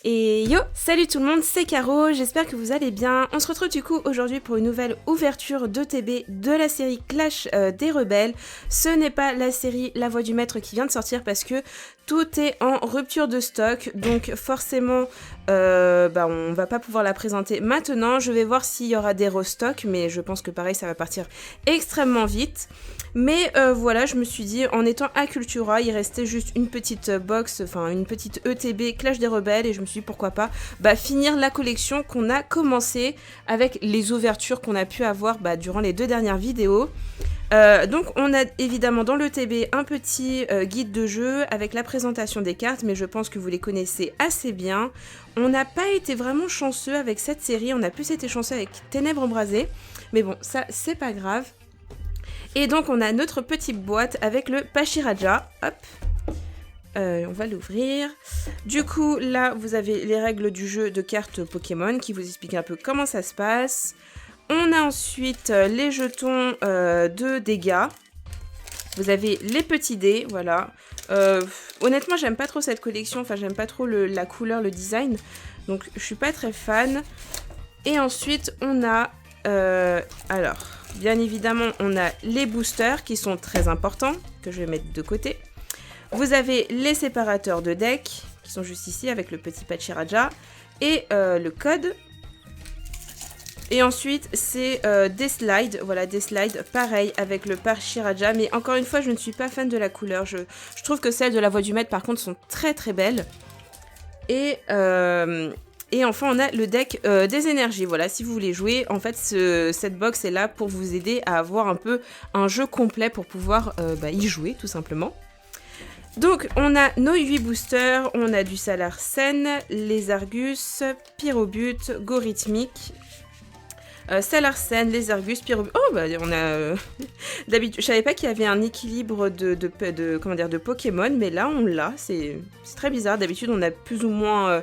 Et yo, salut tout le monde, c'est Caro, j'espère que vous allez bien. On se retrouve du coup aujourd'hui pour une nouvelle ouverture d'ETB de la série Clash des Rebelles. Ce n'est pas la série La Voix du Maître qui vient de sortir parce que tout est en rupture de stock. Donc forcément, on va pas pouvoir la présenter maintenant. Je vais voir s'il y aura des restocks, mais je pense que pareil, ça va partir extrêmement vite. Mais voilà, je me suis dit, en étant à Cultura, il restait juste une petite box, enfin une petite ETB Clash des Rebelles, et je me suis dit pourquoi pas finir la collection qu'on a commencé avec les ouvertures qu'on a pu avoir durant les 2 dernières vidéos. Donc on a évidemment dans l'ETB un petit guide de jeu avec la présentation des cartes, mais je pense que vous les connaissez assez bien. On n'a pas été vraiment chanceux avec cette série, on a plus été chanceux avec Ténèbres Embrasées, mais bon, ça c'est pas grave. Et donc on a notre petite boîte avec le Pachiraja, hop, on va l'ouvrir. Du coup là vous avez les règles du jeu de cartes Pokémon qui vous expliquent un peu comment ça se passe. On a ensuite les jetons de dégâts. Vous avez les petits dés, voilà. Honnêtement j'aime pas trop cette collection, enfin j'aime pas trop la couleur, le design, donc je suis pas très fan. Et ensuite on a, alors bien évidemment on a les boosters qui sont très importants, que je vais mettre de côté. Vous avez les séparateurs de deck qui sont juste ici avec le petit Pachiraja et le code. Et ensuite, c'est des slides, voilà, des slides, pareil, avec le Pachiraja, mais encore une fois, je ne suis pas fan de la couleur, je trouve que celles de la Voix du Maître, par contre, sont très très belles. Et enfin, on a le deck des énergies, voilà, si vous voulez jouer, en fait, cette box est là pour vous aider à avoir un peu un jeu complet pour pouvoir y jouer, tout simplement. Donc, on a nos 8 boosters, on a du Salarsen, les Argus, Pyrobut, Gorhythmique, Salarsen, les Argus, Pyrobut. Oh, on a. D'habitude, je savais pas qu'il y avait un équilibre de Pokémon, mais là, on l'a. C'est très bizarre. D'habitude, on a plus ou moins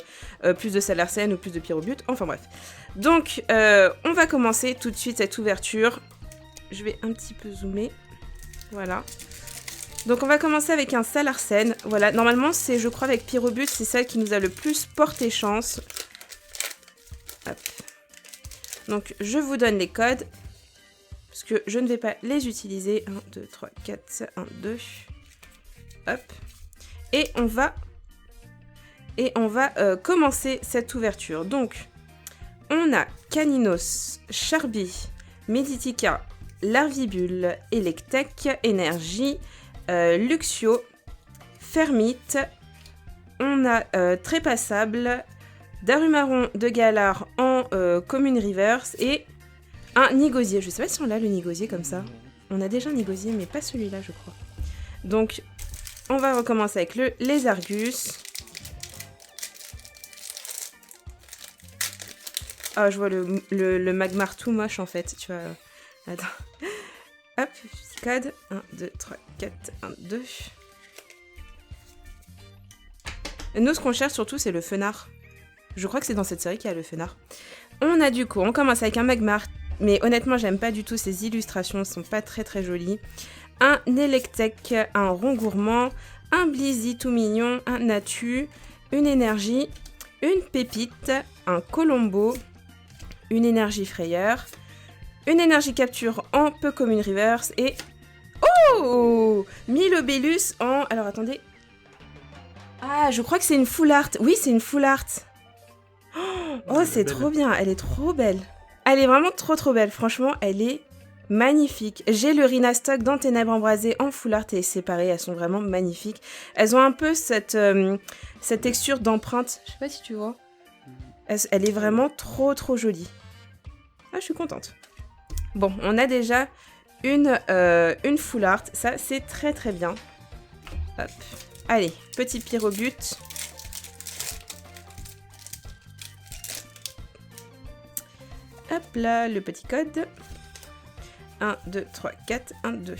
plus de Salarsen ou plus de Pyrobut. Enfin, bref. Donc, on va commencer tout de suite cette ouverture. Je vais un petit peu zoomer. Voilà. Donc, on va commencer avec un Salarsen. Voilà. Normalement, c'est, je crois, avec Pyrobut, c'est celle qui nous a le plus porté chance. Hop. Donc, je vous donne les codes, parce que je ne vais pas les utiliser. 1, 2, 3, 4, 1, 2. Hop. Et on va commencer cette ouverture. Donc, on a Caninos, Charby, Meditica, Larvibule, Electek, Énergie, Luxio, Fermite. On a Trépassable, Darumaron de Galar en commune reverse et un Nigosier. Je sais pas si on l'a le Nigosier comme ça. On a déjà un Nigosier mais pas celui-là je crois. Donc on va recommencer avec les Argus. Ah je vois le Magmar tout moche en fait. Tu vois. Attends. Hop, petit code. 1, 2, 3, 4, 1, 2. Nous ce qu'on cherche surtout c'est le Fenard. Je crois que c'est dans cette série qu'il y a le Fenard. On commence avec un Magmar, mais honnêtement, j'aime pas du tout ces illustrations, elles sont pas très très jolies. Un Electek, un Rongourmand, un Blizzy tout mignon, un Natu, une Énergie, une Pépite, un Colombo, une Énergie Frayeur, une Énergie Capture en peu commune reverse et... Oh, Milobellus en... Alors attendez... Ah, je crois que c'est une full art. Oui, c'est une full art. Oh, c'est trop bien, elle est trop belle. Elle est vraiment trop trop belle, franchement, elle est magnifique. J'ai le Rhinastock dans Ténèbres Embrasées en full art et séparées, elles sont vraiment magnifiques. Elles ont un peu cette texture d'empreinte, je sais pas si tu vois. Elle est vraiment trop trop jolie. Ah, je suis contente. Bon, on a déjà une full art, ça c'est très très bien. Hop. Allez, petit Pyrobut. Hop là, le petit code. 1, 2, 3, 4, 1, 2.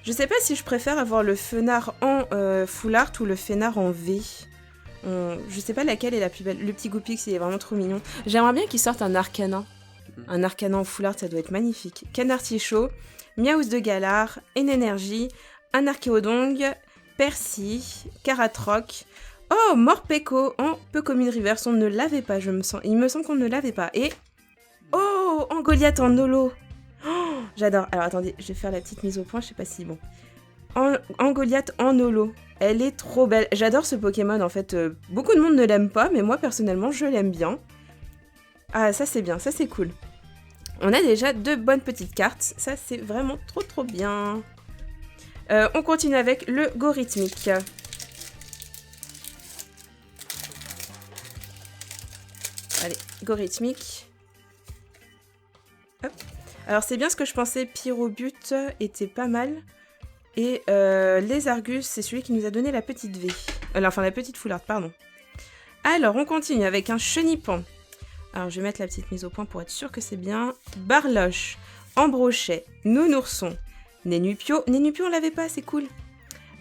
Je sais pas si je préfère avoir le Fenard en full art ou le Fenard en V. Je sais pas laquelle est la plus belle. Le petit Goupix, il est vraiment trop mignon. J'aimerais bien qu'il sorte un Arcanin. Un Arcanin en full art, ça doit être magnifique. Canartichaud, Miaous de Galar, Énergie, un Archéodong, Percy, Caratroc, Oh, Morpeko en Pokémon Reverse, on ne l'avait pas, il me semble qu'on ne l'avait pas. Et... Oh, en Goliath en holo. Oh, j'adore. Alors attendez, je vais faire la petite mise au point, je sais pas si bon. En Goliath en holo. Elle est trop belle. J'adore ce Pokémon en fait. Beaucoup de monde ne l'aime pas, mais moi personnellement je l'aime bien. Ah, ça c'est bien, ça c'est cool. On a déjà 2 bonnes petites cartes. Ça c'est vraiment trop bien. On continue avec le Gorithmique. Allez, Gorithmique. Hop. Alors c'est bien ce que je pensais, Pyrobut était pas mal. Et les Argus, c'est celui qui nous a donné la petite V. Enfin la petite foularde, pardon. Alors on continue avec un Chenipan. Alors je vais mettre la petite mise au point pour être sûr que c'est bien. Barloche, Ambrochet, Nounourson, Nénupio. Nénupio on l'avait pas, c'est cool.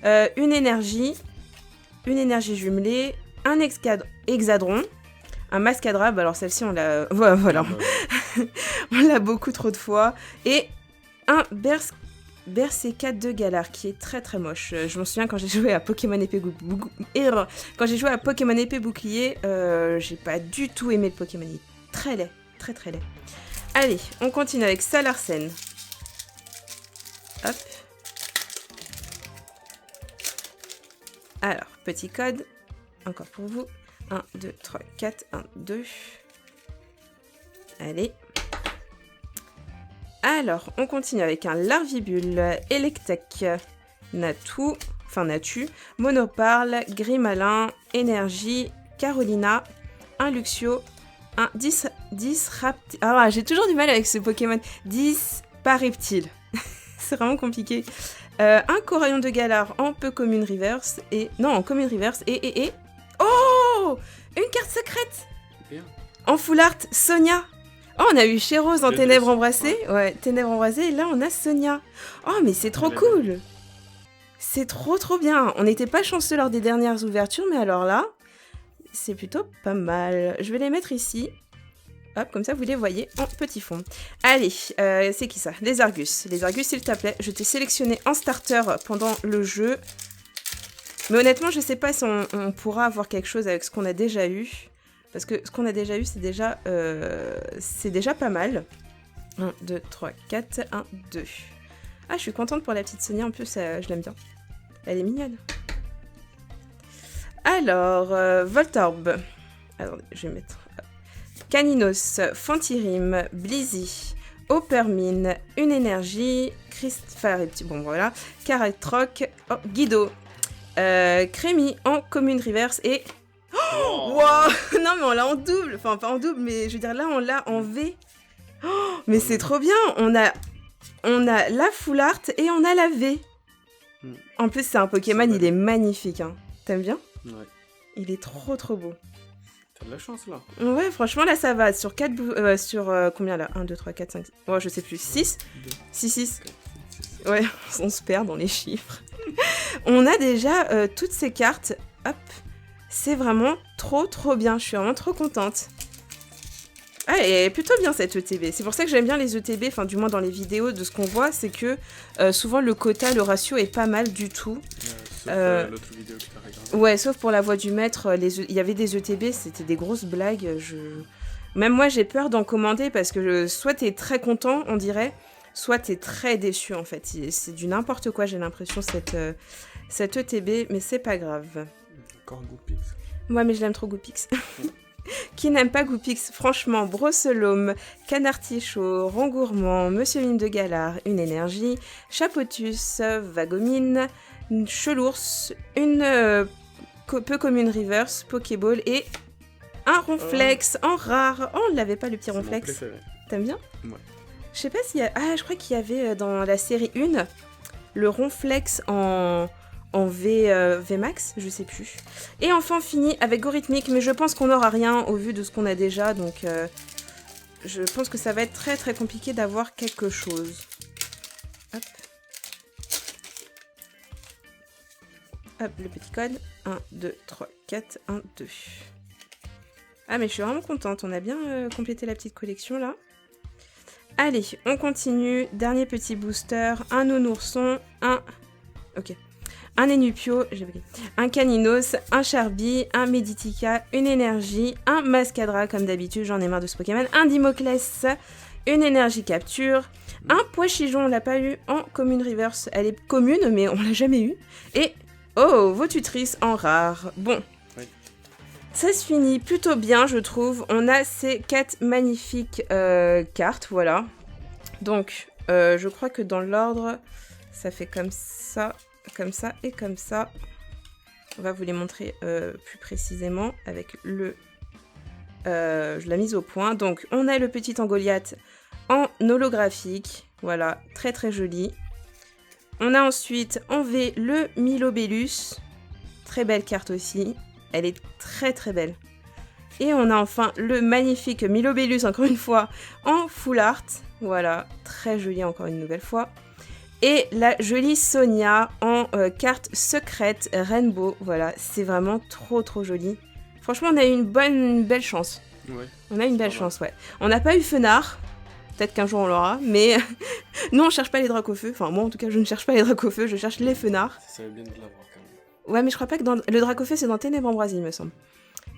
Une énergie jumelée, un hexadron, un Mascadrabe, alors celle-ci on l'a... Voilà. On l'a beaucoup trop de fois. Et un Berserker de Galar qui est très moche. Je m'en souviens quand j'ai joué à Pokémon épée bouclier, j'ai pas du tout aimé le Pokémon. Il est très laid, très laid. Allez, on continue avec Salarsen. Hop. Alors, petit code, encore pour vous. 1, 2, 3, 4, 1, 2. Allez. Alors, on continue avec un Larvibule, Electek, Natu, Monoparle, Grimalin, Énergie, Carolina, un Luxio, un Disraptile. Ah, j'ai toujours du mal avec ce Pokémon. Dispareptile. C'est vraiment compliqué. Un Coraillon de Galar en Pokémon Reverse et... Non, en Common Reverse et... Oh, une carte secrète. Bien. En Full Art, Sonia. Oh, on a eu Chéros en Ténèbres Embrassées. Ouais, Ténèbres Embrassées. Et là, on a Sonia. Oh, mais c'est trop cool. C'est trop bien. On n'était pas chanceux lors des dernières ouvertures, mais alors là, c'est plutôt pas mal. Je vais les mettre ici. Hop, comme ça, vous les voyez en petit fond. Allez, c'est qui ça? Les Argus. Les Argus, s'il te plaît. Je t'ai sélectionné en starter pendant le jeu. Mais honnêtement, je sais pas si on pourra avoir quelque chose avec ce qu'on a déjà eu. Parce que ce qu'on a déjà eu, c'est déjà pas mal. 1, 2, 3, 4, 1, 2. Ah, je suis contente pour la petite Sonia, en plus, je l'aime bien. Elle est mignonne. Alors, Voltorb. Attendez, je vais mettre... Caninos, Fantirim, Blizzy, Opermine, une énergie, bon voilà, Caratroc, Guido, Crémy en Commune Reverse et... Oh wow. Non mais on l'a en double, enfin pas en double, mais je veux dire là on l'a en V. Oh, mais c'est trop bien, on a la Full Art et on a la V. En plus c'est un Pokémon, il est magnifique, hein. T'aimes bien? Ouais. Il est trop beau. T'as de la chance là. Ouais, franchement là ça va, sur 4 sur combien là? 1, 2, 3, 4, 5, 6, oh je sais plus, 6 6. Ouais, on se perd dans les chiffres. On a déjà toutes ces cartes, hop. C'est vraiment trop bien, je suis vraiment trop contente. Ah, elle est plutôt bien cette ETB. C'est pour ça que j'aime bien les ETB, enfin du moins dans les vidéos de ce qu'on voit, c'est que souvent le quota, le ratio est pas mal du tout. Sauf l'autre vidéo que t'as regardé. Ouais, sauf pour la voix du maître, il y avait des ETB, c'était des grosses blagues. Même moi j'ai peur d'en commander parce que soit t'es très content, on dirait, soit t'es très déçu en fait. C'est du n'importe quoi, j'ai l'impression, cette ETB, mais c'est pas grave. Encore Goopix. Ouais, mais je l'aime trop Goopix. Qui n'aime pas Goopix? Franchement, Brosselome, Canartichaud, Rangourmand, Monsieur Mime de Galar, une énergie, Chapotus, Vagomine, Chelours, une peu commune Reverse, Pokéball et un Ronflex en rare. Oh, on l'avait pas le petit Ronflex. T'aimes bien? Ouais. Je sais pas s'il y a... Ah, je crois qu'il y avait dans la série 1 le Ronflex en VMAX, je sais plus. Et enfin on finit avec Gorithmique, mais je pense qu'on n'aura rien au vu de ce qu'on a déjà, donc je pense que ça va être très compliqué d'avoir quelque chose. Hop. Hop, le petit code. 1, 2, 3, 4, 1, 2. Ah mais je suis vraiment contente, on a bien complété la petite collection là. Allez, on continue. Dernier petit booster, un nounourson, un... Ok. un Enupio, un Caninos, un Charby, un Meditica, une Énergie, un Mascadra comme d'habitude, j'en ai marre de ce Pokémon, un Dimoclès, une Énergie Capture, un Poichijon, on l'a pas eu en commune reverse, elle est commune mais on l'a jamais eu, et oh, Votutrice en rare, bon. Ça se finit plutôt bien, je trouve. On a ces 4 magnifiques cartes, voilà. Donc, je crois que dans l'ordre, ça fait comme ça et comme ça. On va vous les montrer plus précisément avec la mise au point. Donc, on a le petit Angoliath en holographique. Voilà, très très joli. On a ensuite en V le Milobellus. Très belle carte aussi. Elle est très très belle. Et on a enfin le magnifique Milobellus, encore une fois, en full art. Voilà, très joli encore une nouvelle fois. Et la jolie Sonia en carte secrète Rainbow. Voilà, c'est vraiment trop trop joli. Franchement, on a eu une belle chance. Ouais. On a une belle chance, ouais. On n'a pas eu Fenard. Peut-être qu'un jour on l'aura, mais nous on cherche pas les Dracofeu. Enfin, moi en tout cas, je ne cherche pas les Dracofeu, je cherche les Fenards. Ça serait bien de l'avoir quand même. Ouais, mais je crois pas que le Dracofeu c'est dans Ténèbres Embrasées, il me semble.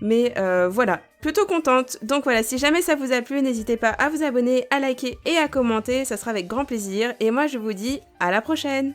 Mais voilà, plutôt contente. Donc voilà, si jamais ça vous a plu, n'hésitez pas à vous abonner, à liker et à commenter, ça sera avec grand plaisir. Et moi je vous dis à la prochaine!